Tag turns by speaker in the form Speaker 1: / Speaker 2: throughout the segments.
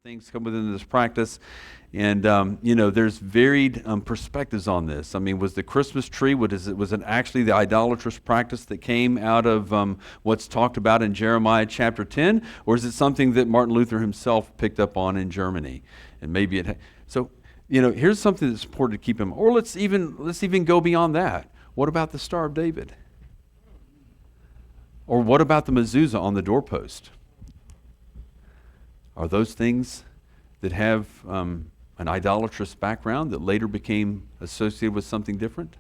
Speaker 1: things come within this practice. And, there's varied perspectives on this. I mean, was the Christmas tree, was it actually the idolatrous practice that came out of what's talked about in Jeremiah chapter 10? Or is it something that Martin Luther himself picked up on in Germany? And maybe here's something that's important to keep in mind. Or let's even go beyond that. What about the Star of David? Or what about the mezuzah on the doorpost? Are those things that have an idolatrous background that later became associated with something different?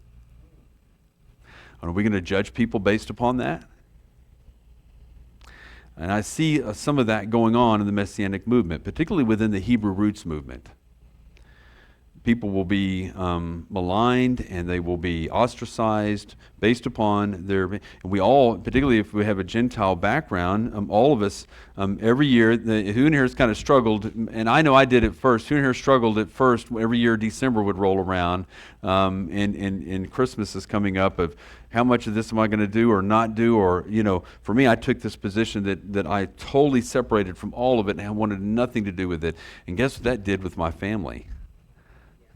Speaker 1: Are we going to judge people based upon that? And I see some of that going on in the Messianic movement, particularly within the Hebrew roots movement. People will be maligned and they will be ostracized based upon we all, particularly if we have a Gentile background, all of us, every year, who in here has kind of struggled, and I know I did at first, who in here struggled at first, every year December would roll around, and Christmas is coming up, of how much of this am I going to do or not do, or, for me, I took this position that I totally separated from all of it, and I wanted nothing to do with it, and guess what that did with my family?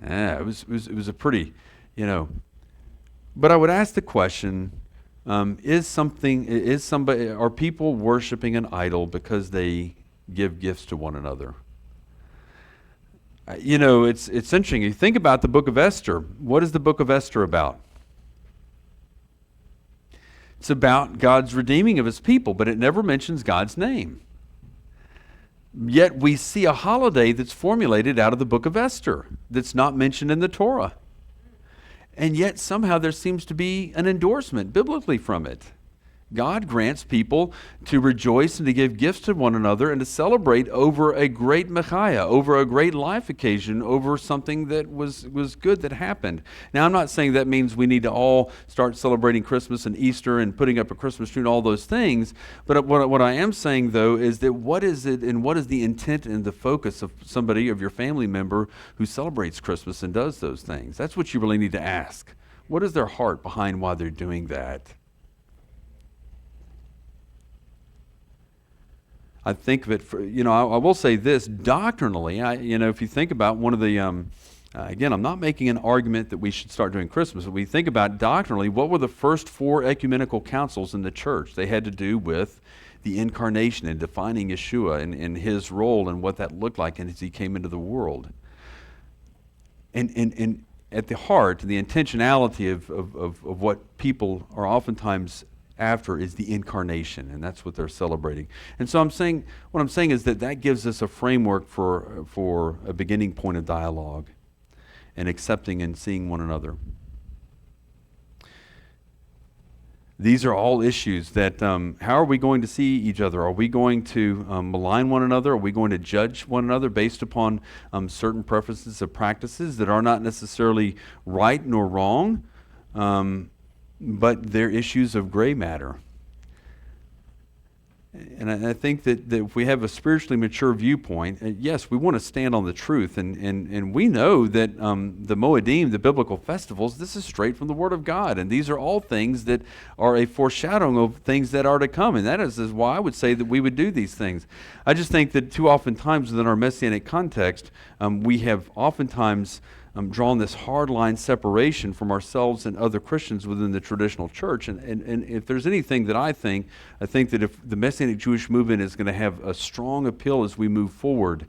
Speaker 1: Yeah, it was a pretty, But I would ask the question: are people worshiping an idol because they give gifts to one another? It's interesting. You think about the book of Esther. What is the book of Esther about? It's about God's redeeming of His people, but it never mentions God's name. Yet we see a holiday that's formulated out of the book of Esther that's not mentioned in the Torah. And yet somehow there seems to be an endorsement biblically from it. God grants people to rejoice and to give gifts to one another and to celebrate over a great Messiah, over a great life occasion, over something that was good that happened. Now, I'm not saying that means we need to all start celebrating Christmas and Easter and putting up a Christmas tree and all those things. But what I am saying, though, is that what is it and what is the intent and the focus of somebody, of your family member who celebrates Christmas and does those things? That's what you really need to ask. What is their heart behind why they're doing that? I think of it, I will say this, doctrinally, if you think about one of the, again, I'm not making an argument that we should start doing Christmas, but we think about doctrinally, what were the first 4 ecumenical councils in the church? They had to do with the incarnation and defining Yeshua and his role and what that looked like as he came into the world. And at the heart, the intentionality of what people are oftentimes after is the incarnation, and that's what they're celebrating. And so what I'm saying is that gives us a framework for a beginning point of dialogue and accepting and seeing one another. These are all issues that, how are we going to see each other? Are we going to malign one another? Are we going to judge one another based upon certain preferences of practices that are not necessarily right nor wrong? But they're issues of gray matter. And I think that if we have a spiritually mature viewpoint, yes, we want to stand on the truth. And we know that the Moedim, the biblical festivals, this is straight from the Word of God. And these are all things that are a foreshadowing of things that are to come. And that is why I would say that we would do these things. I just think that too often times within our Messianic context, we have oftentimes drawn this hard line separation from ourselves and other Christians within the traditional church. And if there's anything that I think that if the Messianic Jewish movement is going to have a strong appeal as we move forward,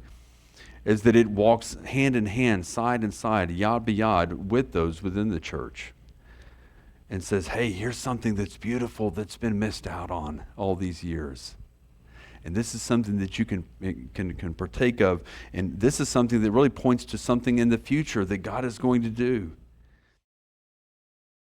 Speaker 1: is that it walks hand in hand, side in side, yad b'yad, with those within the church. And says, hey, here's something that's beautiful that's been missed out on all these years. And this is something that you can partake of. And this is something that really points to something in the future that God is going to do.